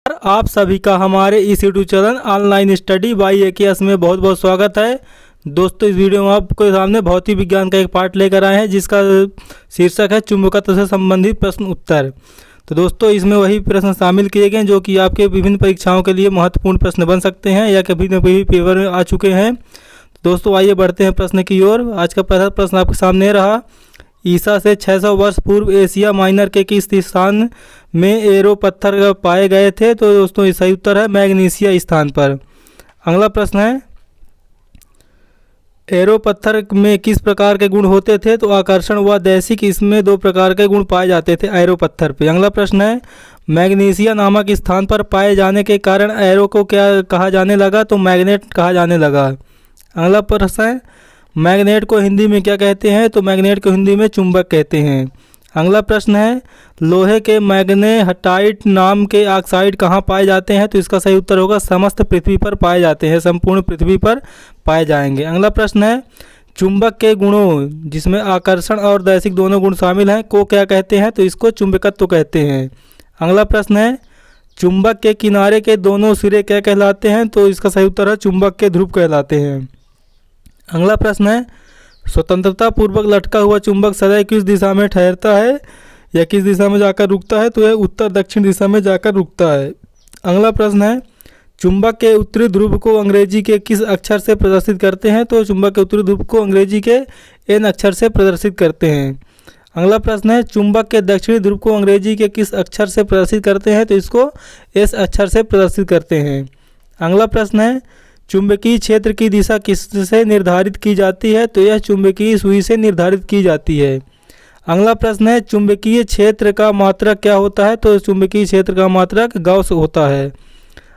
आप सभी का हमारे इस YouTube channel online study by AKS में बहुत बहुत स्वागत है। दोस्तों, इस वीडियो में आपके सामने भौतिक विज्ञान का एक पार्ट लेकर आए हैं जिसका शीर्षक है चुंबकत्व से संबंधित प्रश्न उत्तर। तो दोस्तों, इसमें वही प्रश्न शामिल किए गए जो कि आपके विभिन्न परीक्षाओं के लिए महत्वपूर्ण प्रश्न बन सकते हैं या कभी न कभी पेपर में आ चुके हैं। दोस्तों, आइए बढ़ते हैं प्रश्न की ओर। आज का पहला प्रश्न आपके सामने रहा। ईसा से 600 वर्ष पूर्व एशिया माइनर के किस स्थान में एरो पत्थर पाए गए थे? तो दोस्तों, ये सही उत्तर है मैग्नीशिया स्थान पर। अगला प्रश्न है, एरो पत्थर में किस प्रकार के गुण होते थे? तो आकर्षण व दैशिक, इसमें दो प्रकार के गुण पाए जाते थे एरो पत्थर पे। अगला प्रश्न है, मैग्नीशिया नामक स्थान पर पाए जाने के कारण एरो को क्या कहा जाने लगा? तो मैग्नेट कहा जाने लगा। अगला प्रश्न है, मैग्नेट को हिंदी में क्या कहते हैं? तो मैग्नेट को हिंदी में चुंबक कहते हैं। अगला प्रश्न है, लोहे के मैग्नेटाइट नाम के ऑक्साइड कहाँ पाए जाते हैं? तो इसका सही उत्तर होगा समस्त पृथ्वी पर पाए जाते हैं, संपूर्ण पृथ्वी पर पाए जाएंगे। अगला प्रश्न है, चुंबक के गुणों जिसमें आकर्षण और दैशिक दोनों गुण शामिल हैं को क्या कहते हैं? तो इसको चुंबकत्व कहते हैं। अगला प्रश्न है, चुंबक के किनारे के दोनों सिरे क्या कहलाते हैं? तो इसका सही उत्तर है चुंबक के ध्रुव कहलाते हैं। अगला प्रश्न है, स्वतंत्रता पूर्वक लटका हुआ चुंबक सदैव किस दिशा में ठहरता है या किस दिशा में जाकर रुकता है? तो यह उत्तर दक्षिण दिशा में जाकर रुकता है। अगला प्रश्न है, चुंबक के उत्तरी ध्रुव को अंग्रेजी के किस अक्षर से प्रदर्शित करते हैं? तो चुंबक के उत्तरी ध्रुव को अंग्रेजी के N अक्षर से प्रदर्शित करते हैं। अगला प्रश्न है, चुंबक के दक्षिणी ध्रुव को अंग्रेजी के किस अक्षर से प्रदर्शित करते हैं? तो इसको S अक्षर से प्रदर्शित करते हैं। अगला प्रश्न है, चुंबकीय क्षेत्र की दिशा किससे निर्धारित की जाती है? तो यह चुंबकीय सुई से निर्धारित की जाती है। अगला प्रश्न है, चुंबकीय क्षेत्र का मात्रक क्या होता है? तो चुंबकीय क्षेत्र का मात्रक गाउस होता है।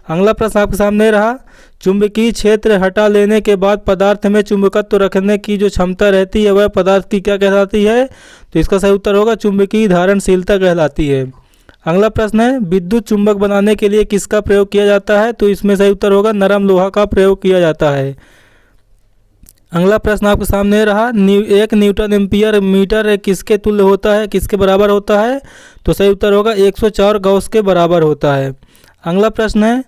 अगला प्रश्न आपके सामने रहा, चुंबकीय क्षेत्र हटा लेने के बाद पदार्थ में चुंबकत्व रखने की जो क्षमता रहती है वह पदार्थ की क्या कहलाती है? तो इसका सही उत्तर होगा चुंबकीय धारणशीलता कहलाती है। अगला प्रश्न है, विद्युत चुंबक बनाने के लिए किसका प्रयोग किया जाता है? तो इसमें सही उत्तर होगा नरम लोहा का प्रयोग किया जाता है। अगला प्रश्न आपके सामने रहा, एक न्यूटन एम्पियर मीटर किसके तुल्य होता है, किसके बराबर होता है? तो सही उत्तर होगा 104 गॉस के बराबर होता है। अगला प्रश्न है,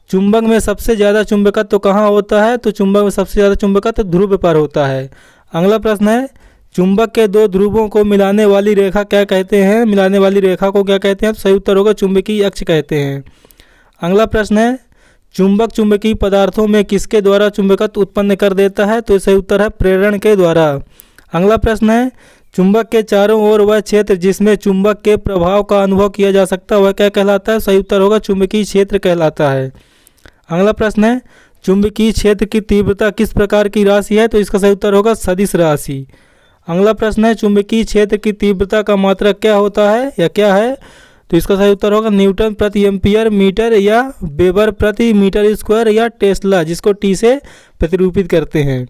चुंबक में सबसे ज़्यादा चुंबकत्व कहाँ होता है? तो चुंबक में सबसे ज़्यादा चुंबकत्व ध्रुव पर होता है। अगला प्रश्न है, चुंबक के दो ध्रुवों को मिलाने वाली रेखा क्या कहते हैं? मिलाने वाली रेखा को क्या कहते हैं? तो सही उत्तर होगा चुंबकीय अक्ष कहते हैं। अगला प्रश्न है, चुंबक चुंबकीय पदार्थों में किसके द्वारा चुंबकत्व उत्पन्न कर देता है? तो सही उत्तर है प्रेरण के द्वारा। अगला प्रश्न है, चुंबक के चारों ओर वह क्षेत्र जिसमें चुंबक के प्रभाव का अनुभव किया जा सकता है वह क्या कहलाता है? सही उत्तर होगा चुंबकीय क्षेत्र कहलाता है। अगला प्रश्न है, चुंबकीय क्षेत्र की तीव्रता किस प्रकार की राशि है? तो इसका सही उत्तर होगा सदिश राशि। अगला प्रश्न है, चुंबकीय क्षेत्र की तीव्रता का मात्रक क्या होता है या क्या है? तो इसका सही उत्तर होगा न्यूटन प्रति एम्पियर मीटर या वेबर प्रति मीटर स्क्वायर या टेस्ला, जिसको टी से प्रतिरूपित करते हैं।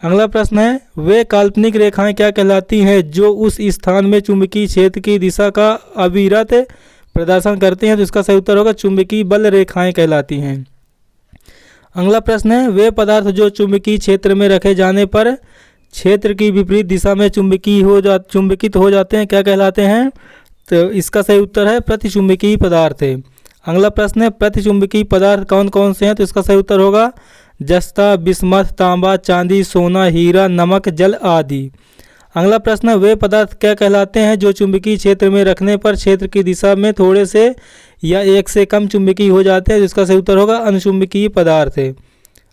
अगला प्रश्न है, वे काल्पनिक रेखाएं क्या कहलाती हैं जो उस स्थान में चुंबकीय क्षेत्र की दिशा का अविरत प्रदर्शन करते हैं? तो इसका सही उत्तर होगा चुंबकीय बल रेखाएं कहलाती हैं। अगला प्रश्न है, वे पदार्थ जो चुंबकीय क्षेत्र में रखे जाने पर क्षेत्र की विपरीत दिशा में चुंबकित हो जाते हैं क्या कहलाते हैं? तो इसका सही उत्तर है प्रतिचुंबकीय पदार्थ है। अगला प्रश्न है, प्रतिचुंबकीय पदार्थ कौन कौन से हैं? तो इसका सही उत्तर होगा जस्ता, बिस्मथ, तांबा, चांदी, सोना, हीरा, नमक, जल आदि। अगला प्रश्न है, वे पदार्थ क्या कहलाते हैं जो चुंबकीय क्षेत्र में रखने पर क्षेत्र की दिशा में थोड़े से या एक से कम चुंबकीय हो जाते हैं? जिसका सही उत्तर होगा अनुचुंबकीय पदार्थ है।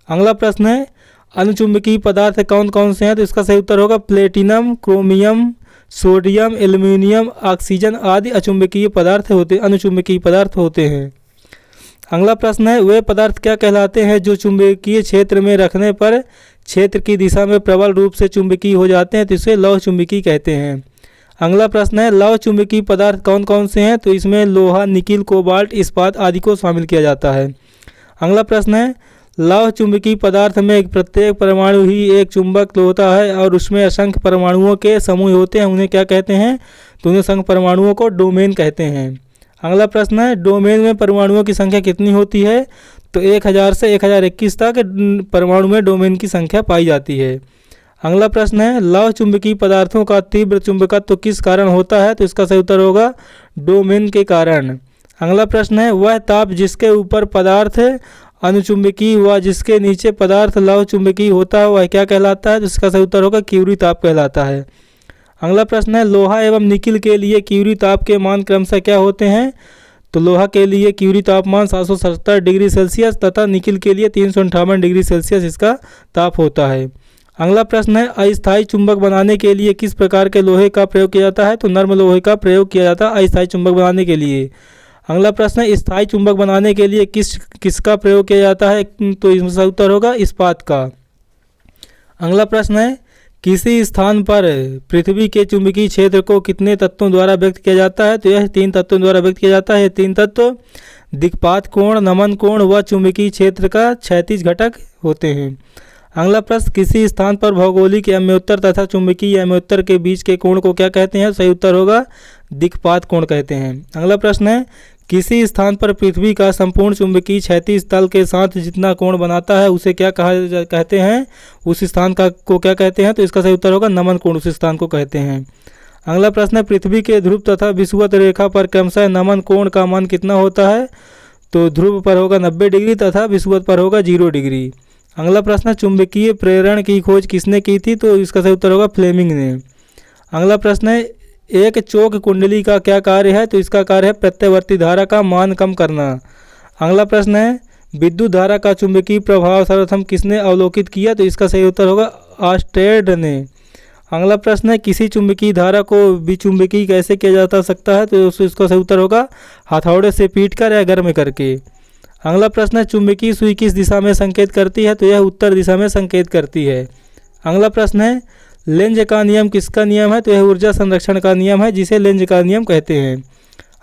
अगला प्रश्न है, अनुचुंबकीय पदार्थ कौन कौन से हैं? तो इसका सही उत्तर होगा platinum, chromium, sodium, aluminium, oxygen आदि अनुचुंबकीय पदार्थ होते हैं। अगला प्रश्न है, वे पदार्थ क्या कहलाते हैं जो चुंबकीय क्षेत्र में रखने पर क्षेत्र की दिशा में प्रबल रूप से चुंबकीय हो जाते हैं? तो इसे लौह चुंबकीय कहते हैं। अगला प्रश्न है, लौह चुंबकीय पदार्थ कौन कौन से हैं? तो इसमें लोहा, निकिल, कोबाल्ट, इस्पात आदि को शामिल किया जाता है। अगला प्रश्न है, लौह चुंबकीय पदार्थ में प्रत्येक परमाणु ही एक चुंबक होता है और उसमें असंख्य परमाणुओं के समूह होते हैं, उन्हें क्या कहते हैं? तो उन्हें असंख्य परमाणुओं को डोमेन कहते हैं। अगला प्रश्न है, डोमेन में परमाणुओं की संख्या कितनी होती है? तो 1000 से 1021 तक परमाणु में डोमेन की संख्या पाई जाती है। अगला प्रश्न है, लौह चुंबकीय पदार्थों का तीव्र चुंबकत्व किस कारण होता है? तो इसका सही उत्तर होगा डोमेन के कारण। अगला प्रश्न है वह ताप जिसके ऊपर पदार्थ अनुचुंबकीय व जिसके नीचे पदार्थ लौह चुंबकीय होता है वह क्या कहलाता है? तो इसका सही उत्तर होगा क्यूरी ताप कहलाता है। अगला प्रश्न है लोहा एवं निकिल के लिए क्यूरी ताप के मान क्रमशः क्या होते हैं? तो लोहा के लिए क्यूरी तापमान 770 डिग्री सेल्सियस तथा निकिल के लिए 358 डिग्री सेल्सियस इसका ताप होता है। अगला प्रश्न है अस्थायी चुंबक बनाने के लिए किस प्रकार के लोहे का प्रयोग किया जाता है? तो नर्म लोहे का प्रयोग किया जाता है अस्थायी चुंबक बनाने के लिए। अगला प्रश्न है स्थायी चुंबक बनाने के लिए किसका प्रयोग किया जाता है? तो इसका उत्तर होगा इस्पात का। अगला प्रश्न है किसी स्थान पर पृथ्वी के चुंबकीय क्षेत्र को कितने तत्वों द्वारा व्यक्त किया जाता है? तो यह 3 तत्वों द्वारा व्यक्त किया जाता है। 3 तत्व दिक्पात कोण, नमन कोण व चुंबकीय क्षेत्र का क्षैतिज घटक होते हैं। अगला प्रश्न किसी स्थान पर भौगोलिक अम्योत्तर तथा चुंबकीय अम्योत्तर के बीच के कोण को क्या कहते हैं? सही उत्तर होगा दिक्पात कोण कहते हैं। अगला प्रश्न है किसी स्थान पर पृथ्वी का संपूर्ण चुंबकीय क्षैतिज तल के साथ जितना कोण बनाता है उसे क्या कहते हैं? उस स्थान को क्या कहते हैं? तो इसका सही उत्तर होगा नमन कोण उस स्थान को कहते हैं। अगला प्रश्न है पृथ्वी के ध्रुव तथा विषुवत रेखा पर क्रमशः नमन कोण का मान कितना होता है? तो ध्रुव पर होगा 90 डिग्री तथा विषुवत पर होगा 0 डिग्री। अगला प्रश्न चुंबकीय प्रेरण की खोज किसने की थी? तो इसका सही उत्तर होगा फ्लेमिंग ने। अगला प्रश्न है एक चौक कुंडली का क्या कार्य है? तो इसका कार्य है प्रत्यावर्ती धारा का मान कम करना। अगला प्रश्न है विद्युत धारा का चुंबकीय प्रभाव सर्वप्रथम किसने अवलोकित किया? तो इसका सही उत्तर होगा ऑर्स्टेड ने। अगला प्रश्न है किसी चुंबकीय धारा को विचुंबकीय कैसे किया जा सकता है? तो इसका सही उत्तर होगा हथौड़े से पीटकर या गर्म करके। अगला प्रश्न है चुंबकीय सुई किस दिशा में संकेत करती है? तो यह उत्तर दिशा में संकेत करती है। अगला प्रश्न है लेंज का नियम किसका नियम है? तो यह ऊर्जा संरक्षण का नियम है जिसे लेंज का नियम कहते हैं।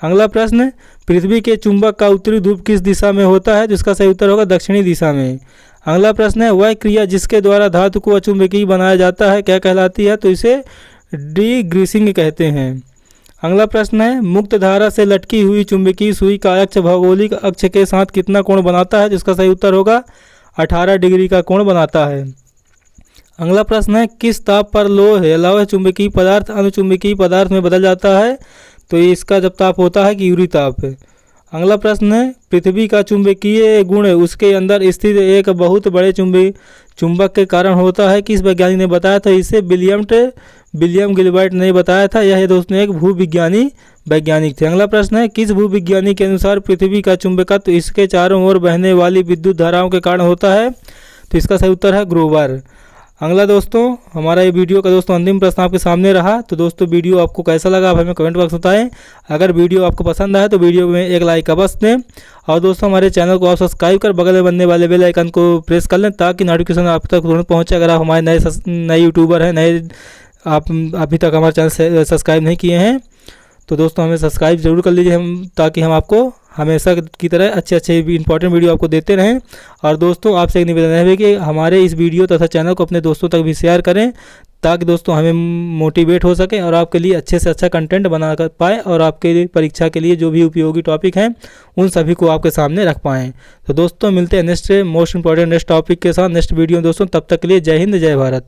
अगला प्रश्न पृथ्वी के चुंबक का उत्तरी ध्रुव किस दिशा में होता है? तो इसका सही उत्तर होगा दक्षिणी दिशा में। अगला प्रश्न है वह क्रिया जिसके द्वारा धातु को अचुंबकीय बनाया जाता है क्या कहलाती है? तो इसे डीग्रीसिंग कहते हैं। अगला प्रश्न है मुक्त धारा से लटकी हुई चुंबकीय सुई का अक्ष भौगोलिक अक्ष के साथ कितना कोण बनाता है? जिसका सही उत्तर होगा 18 डिग्री का कोण बनाता है। अगला प्रश्न है किस ताप पर लौह चुंबकीय पदार्थ अनुचुंबकीय पदार्थ में बदल जाता है? तो इसका जब ताप होता है क्यूरी ताप। अगला प्रश्न है पृथ्वी का चुंबकीय गुण उसके अंदर स्थित एक बहुत बड़े चुंबक के कारण होता है किस वैज्ञानिक ने बताया था? इसे विलियम गिलबर्ट ने बताया था। यह दोस्तों एक भूविज्ञानी वैज्ञानिक थे। अगला प्रश्न है किस भूविज्ञानी के अनुसार पृथ्वी का चुंबकत्व इसके चारों ओर बहने वाली विद्युत धाराओं के कारण होता है? तो इसका सही उत्तर है ग्रोवर। अगला दोस्तों हमारा ये वीडियो का दोस्तों अंतिम प्रश्न आपके सामने रहा। तो दोस्तों वीडियो आपको कैसा लगा आप हमें कमेंट बॉक्स में बताएं। अगर वीडियो आपको पसंद आए तो वीडियो में एक लाइक अवश्य दें और दोस्तों हमारे चैनल को आप सब्सक्राइब कर बगल में बनने वाले बेल आइकन को प्रेस कर लें ताकि नोटिफिकेशन आप तक तुरंत पहुँचे। अगर आप हमारे नए यूट्यूबर हैं आप अभी तक हमारे चैनल सब्सक्राइब नहीं किए हैं तो दोस्तों हमें सब्सक्राइब जरूर कर लीजिए ताकि हम आपको हमेशा की तरह अच्छे इंपॉर्टेंट वीडियो आपको देते रहें। और दोस्तों आपसे एक निवेदन है कि हमारे इस वीडियो तथा चैनल को अपने दोस्तों तक भी शेयर करें ताकि दोस्तों हमें मोटिवेट हो सके और आपके लिए अच्छे से अच्छा कंटेंट बना कर पाएँ और आपके लिए परीक्षा के लिए जो भी उपयोगी टॉपिक हैं उन सभी को आपके सामने रख पाएँ। तो दोस्तों मिलते हैं next most important next topic के साथ नेक्स्ट वीडियो दोस्तों। तब तक के लिए जय हिंद जय भारत।